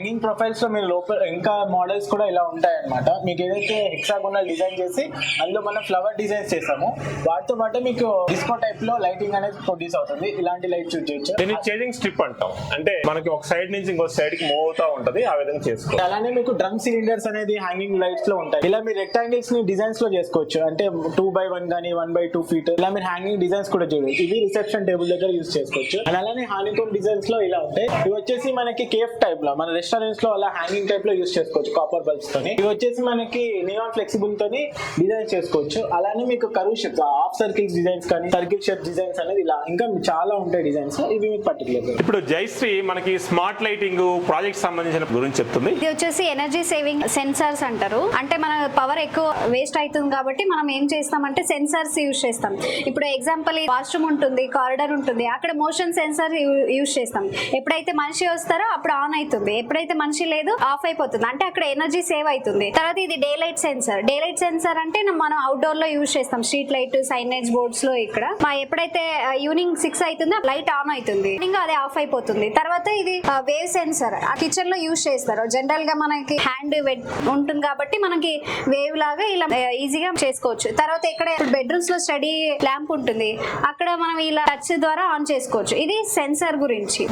Hanging profiles లో మీరు లోపల ఇంకా మోడల్స్ కూడా ఇలా ఉంటాయి అన్నమాట. మీకు ఏదైతే హెక్సాగోనల్ డిజైన్ చేసి అందులో మనం ఫ్లవర్ డిజైన్స్ చేసాము, వాటితో పాటు మీకు డిస్కో టైప్ లో లైటింగ్ అనేది ప్రొడ్యూస్ అవుతుంది. ఇలాంటి లైట్ చూస్ చేయొచ్చు. దీన్ని చేంజింగ్ స్ట్రిప్ అంటాం, అంటే మనకి ఒక సైడ్ నుంచి ఇంకో సైడ్ కి మూవ్ అవుతా ఉంటది, ఆ విధంగా చేసుకోవచ్చు. అలానే మీకు డ్రమ్ సిలిండర్స్ అనేది హ్యాంగింగ్ లైట్స్ లో ఉంటాయి. ఇలా మీరు రెక్టాంగిల్స్ ని డిజైన్స్ లో చేసుకోవచ్చు, అంటే 2x1 కానీ 1x2 ఫీట్ ఇలా మీరు హ్యాంగింగ్ డిజైన్స్ కూడా చూడవచ్చు. ఇవి రిసెప్షన్ టేబుల్ దగ్గర యూజ్ చేసుకోవచ్చు. అండ్ అలానే హానీకోమ్ డిజైన్స్ లో ఇలా ఉంటాయి. ఇవి వచ్చేసి మనకి కేఫ్ టైప్ లో మన రెస్టారెంట్స్ లో అలా హ్యాంగింగ్ టైప్ లో యూజ్ చేసుకోవచ్చు కాపర్ బల్బ్స్ తోని. ఇవి వచ్చేసి మనకి నియాన్ ఫ్లెక్సిబుల్ తోని డిజైన్ చేసుకోవచ్చు. అలానే మీకు curve shapes, half circles designs కానీ సర్కిల్ షేప్ డిజైన్స్ అనేది ఇలా ఇంకా చాలా ఉంటాయి డిజైన్స్. ఇవి మీకు పర్టికులర్. ఇప్పుడు జయశ్రీ మనకి స్మార్ట్ లైటింగ్ ప్రాజెక్ట్ సంబంధించిన గురించి చెప్తుంది. ఇది వచ్చేసి ఎనర్జీ సేవింగ్ సెన్సార్స్ అంటారు. అంటే మన పవర్ ఎక్కువ వేస్ట్ అవుతుంది కాబట్టి మనం ఏం చేస్తామంటే సెన్సార్స్ యూజ్ చేస్తాం. ఇప్పుడు ఎగ్జాంపుల్ వాష్రూమ్ ఉంటుంది, కారిడార్ ఉంటుంది, అక్కడ మోషన్ సెన్సార్ యూజ్ చేస్తాం. ఎప్పుడైతే మనిషి వస్తారో అప్పుడు ఆన్ అవుతుంది, ఎప్పుడైతే మనిషి లేదు ఆఫ్ అయిపోతుంది. అంటే అక్కడ ఎనర్జీ సేవ్ అవుతుంది. తర్వాత ఇది day light sensor. Day light sensor అంటే మనం అవుట్డోర్ లో యూజ్ చేస్తాం, స్ట్రీట్ లైట్, సైనేజ్ బోర్డ్స్ లో. ఇక్కడ ఎప్పుడైతే ఈవినింగ్ 6 అవుతుందో లైట్ ఆన్ అవుతుంది, ఇంకా అది ఆఫ్ అయిపోతుంది. తర్వాత ఇది వేవ్ సెన్సార్, కిచెన్ లో యూజ్ చేస్తారు. జనరల్ గా మనకి హ్యాండ్ ఉంటుంది కాబట్టి మనకి వేవ్ లాగా ఇలా ఈజీగా చేసుకోవచ్చు. తర్వాత ఇక్కడ బెడ్రూమ్స్ లో స్టడీ ల్యాంప్ ఉంటుంది, అక్కడ మనం ఇలా టచ్ ద్వారా ఆన్ చేసుకోవచ్చు. ఇది సెన్సార్ గురించి.